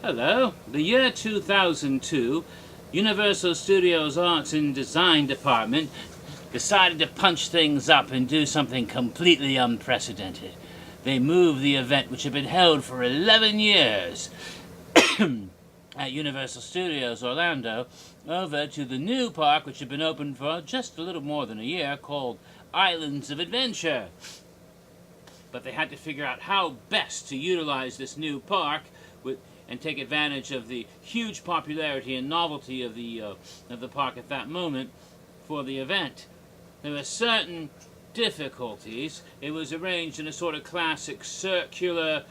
Hello. The year 2002, Universal Studios Arts and Design Department decided to punch things up and do something completely unprecedented. They moved the event, which had been held for 11 years at Universal Studios Orlando, over to the new park, which had been open for just a little more than a year, called Islands of Adventure. But they had to figure out how best to utilize this new park and take advantage of the huge popularity and novelty of the park at that moment for the event. There were certain difficulties. It was arranged in a sort of classic circular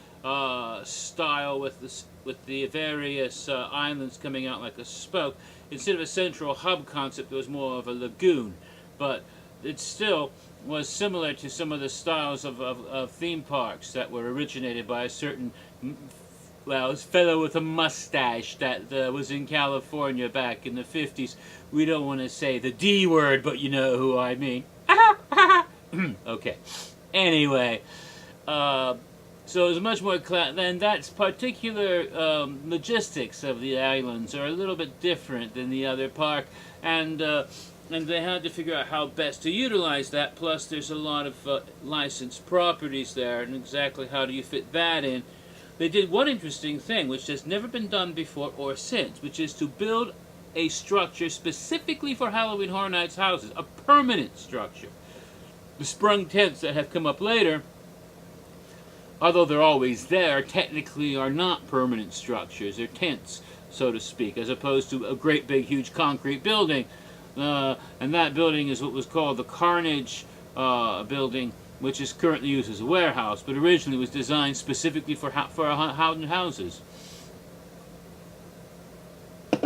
style with the various islands coming out like a spoke. Instead of a central hub concept, it was more of a lagoon. But it still was similar to some of the styles of theme parks that were originated by a certain fellow with a mustache that was in California back in the 50s. We don't want to say the D word, but you know who I mean. Okay. Anyway, so it was much more then that particular logistics of the islands are a little bit different than the other park, and they had to figure out how best to utilize that. Plus, there's a lot of licensed properties there, and exactly how do you fit that in. They did one interesting thing, which has never been done before or since, which is to build a structure specifically for Halloween Horror Nights houses, a permanent structure. The sprung tents that have come up later, although they're always there, technically are not permanent structures. They're tents, so to speak, as opposed to a great big huge concrete building. And that building is what was called the Carnage building, which is currently used as a warehouse, but originally was designed specifically for Howden houses.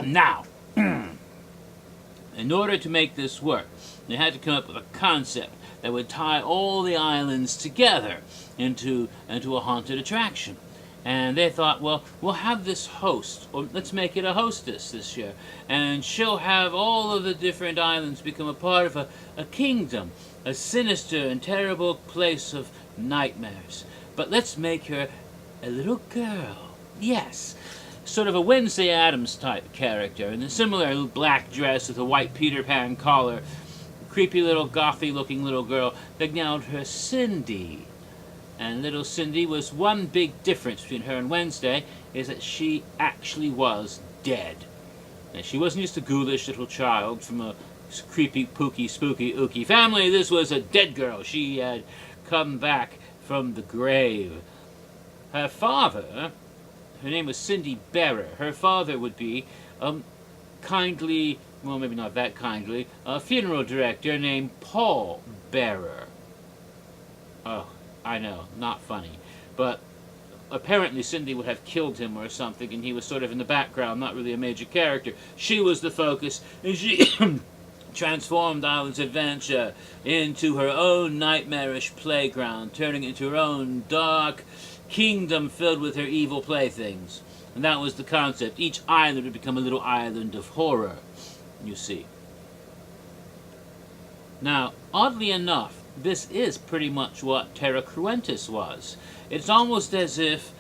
Now, in order to make this work, they had to come up with a concept that would tie all the islands together into a haunted attraction. And they thought, well, we'll have this host, or let's make it a hostess this year, and she'll have all of the different islands become a part of a kingdom, a sinister and terrible place of nightmares. But let's make her a little girl. Yes, sort of a Wednesday Addams type character, in a similar black dress with a white Peter Pan collar, creepy little gothy looking little girl. They named her Cindy. And little Cindy was one big difference between her and Wednesday, is that she actually was dead. And she wasn't just a ghoulish little child from a creepy, pooky, spooky, ooky family. This was a dead girl. She had come back from the grave. Her father, her name was Cindy Bearer. Her father would be kindly, well, maybe not that kindly, a funeral director named Paul Bearer. Oh, I know, not funny. But apparently Cindy would have killed him or something, and he was sort of in the background, not really a major character. She was the focus, and she transformed Islands Adventure into her own nightmarish playground, turning it into her own dark kingdom filled with her evil playthings. And that was the concept. Each island would become a little island of horror, you see. Now, oddly enough, this is pretty much what Terra Cruentus was. It's almost as if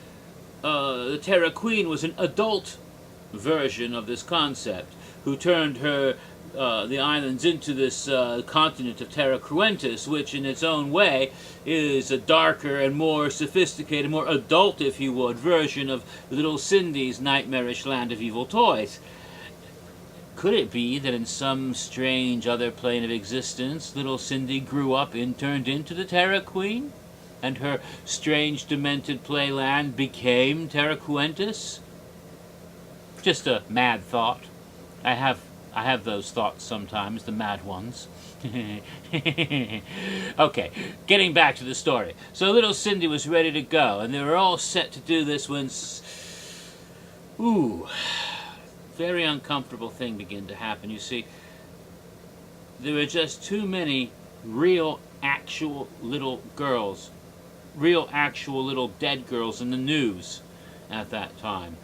the Terra Queen was an adult version of this concept, who turned the islands into this continent of Terra Cruentus, which in its own way is a darker and more sophisticated, more adult, if you would, version of little Cindy's nightmarish land of evil toys. Could it be that in some strange other plane of existence, little Cindy grew up and turned into the Terra Queen, and her strange, demented playland became Terra Cruentus? Just a mad thought. I have those thoughts sometimes, the mad ones. Okay, getting back to the story. So little Cindy was ready to go, and they were all set to do this when... very uncomfortable thing began to happen. You see, there were just too many real, actual little girls, real, actual little dead girls in the news at that time.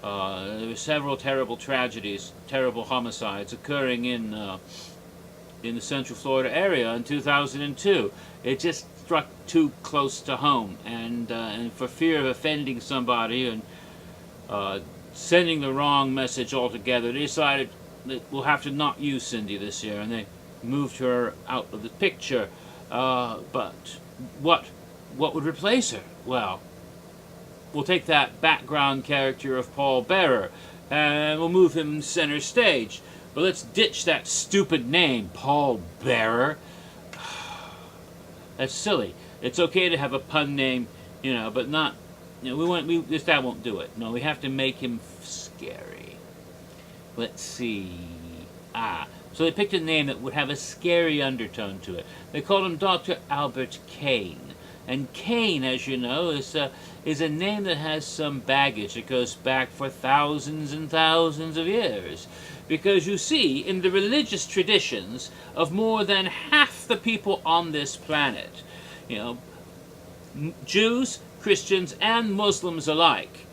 There were several terrible tragedies, terrible homicides occurring in the Central Florida area in 2002. It just struck too close to home, and for fear of offending somebody and sending the wrong message altogether. They decided that we'll have to not use Cindy this year, and they moved her out of the picture. But what would replace her? Well, we'll take that background character of Paul Bearer, and we'll move him center stage. But let's ditch that stupid name, Paul Bearer. That's silly. It's okay to have a pun name, but not, that won't do it. No, we have to make him scary. Let's see. So they picked a name that would have a scary undertone to it. They called him Dr. Albert Caine. And Caine, as you know, is a name that has some baggage. It goes back for thousands and thousands of years. Because you see, in the religious traditions of more than half the people on this planet, Jews, Christians, and Muslims alike,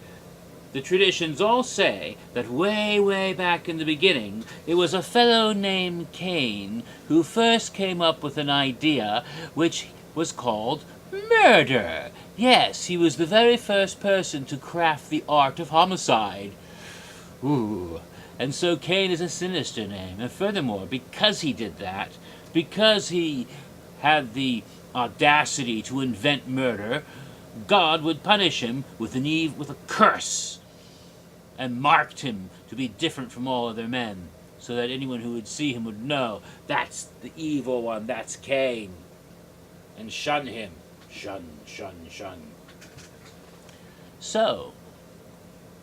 the traditions all say that way, way back in the beginning, it was a fellow named Caine who first came up with an idea which was called murder. Yes, he was the very first person to craft the art of homicide. Ooh. And so Caine is a sinister name. And furthermore, because he did that, because he had the audacity to invent murder, God would punish him with a curse, and marked him to be different from all other men, so that anyone who would see him would know, that's the evil one, that's Caine, and shun him. Shun, shun, shun. So,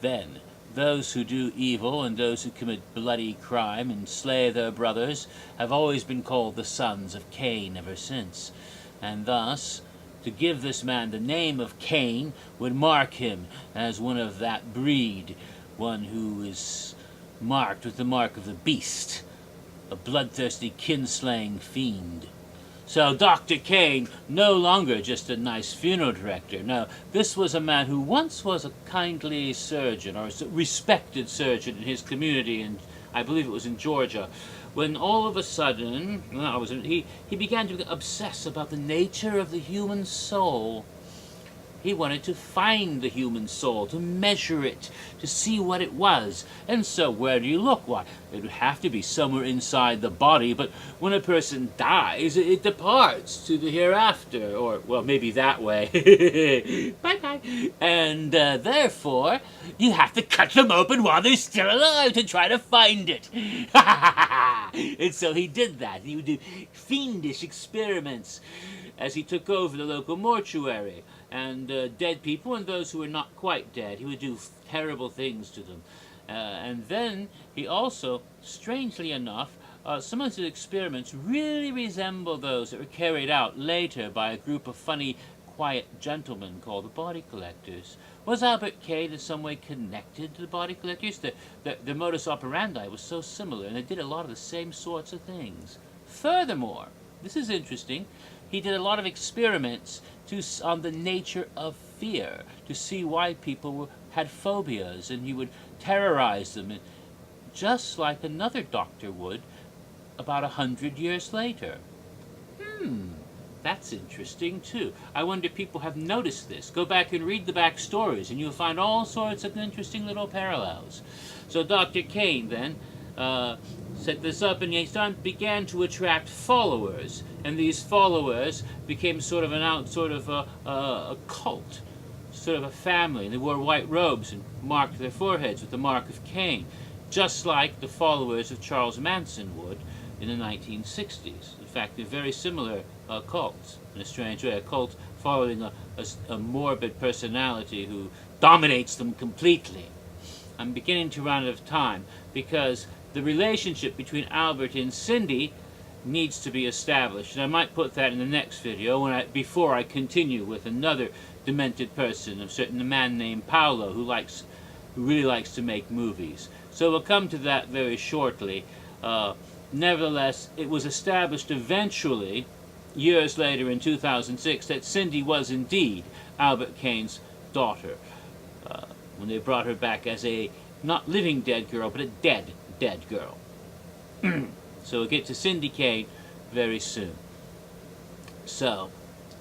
then, those who do evil and those who commit bloody crime and slay their brothers have always been called the sons of Cain ever since, and thus, to give this man the name of Cain would mark him as one of that breed, one who is marked with the mark of the beast, a bloodthirsty kinslaying fiend. So Dr. Caine, no longer just a nice funeral director. No, this was a man who once was a kindly surgeon, or a respected surgeon in his community, and I believe it was in Georgia, when all of a sudden, he began to obsess about the nature of the human soul. He wanted to find the human soul, to measure it, to see what it was. And so where do you look? Why, it would have to be somewhere inside the body, but when a person dies, it departs to the hereafter, or, well, maybe that way. Bye-bye. And therefore, you have to cut them open while they're still alive to try to find it. And so he did that. He would do fiendish experiments as he took over the local mortuary. And dead people and those who were not quite dead, he would do terrible things to them. And then he also, strangely enough, some of his experiments really resemble those that were carried out later by a group of funny, quiet gentlemen called the Body Collectors. Was Albert Caine in some way connected to the Body Collectors? The modus operandi was so similar, and they did a lot of the same sorts of things. Furthermore, this is interesting, he did a lot of experiments on the nature of fear, to see why people had phobias, and he would terrorize them, just like another doctor would about 100 years later. That's interesting too. I wonder if people have noticed this. Go back and read the back stories, and you'll find all sorts of interesting little parallels. So Dr. Caine then set this up, and he began to attract followers, and these followers became sort of a cult, sort of a family. They wore white robes and marked their foreheads with the mark of Caine, just like the followers of Charles Manson would in the 1960s. In fact, they're very similar cults in a strange way. A cult following a morbid personality who dominates them completely. I'm beginning to run out of time because the relationship between Albert and Cindy needs to be established, and I might put that in the next video before I continue with another demented person, a man named Paolo who really likes to make movies. So we'll come to that very shortly. Nevertheless, it was established eventually, years later in 2006, that Cindy was indeed Albert Caine's daughter, when they brought her back as a not living dead girl, but a dead girl. So we'll get to Cindy Caine very soon. So,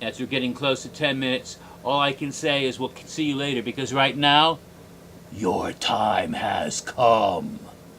as we're getting close to 10 minutes, all I can say is we'll see you later, because right now, Your time has come.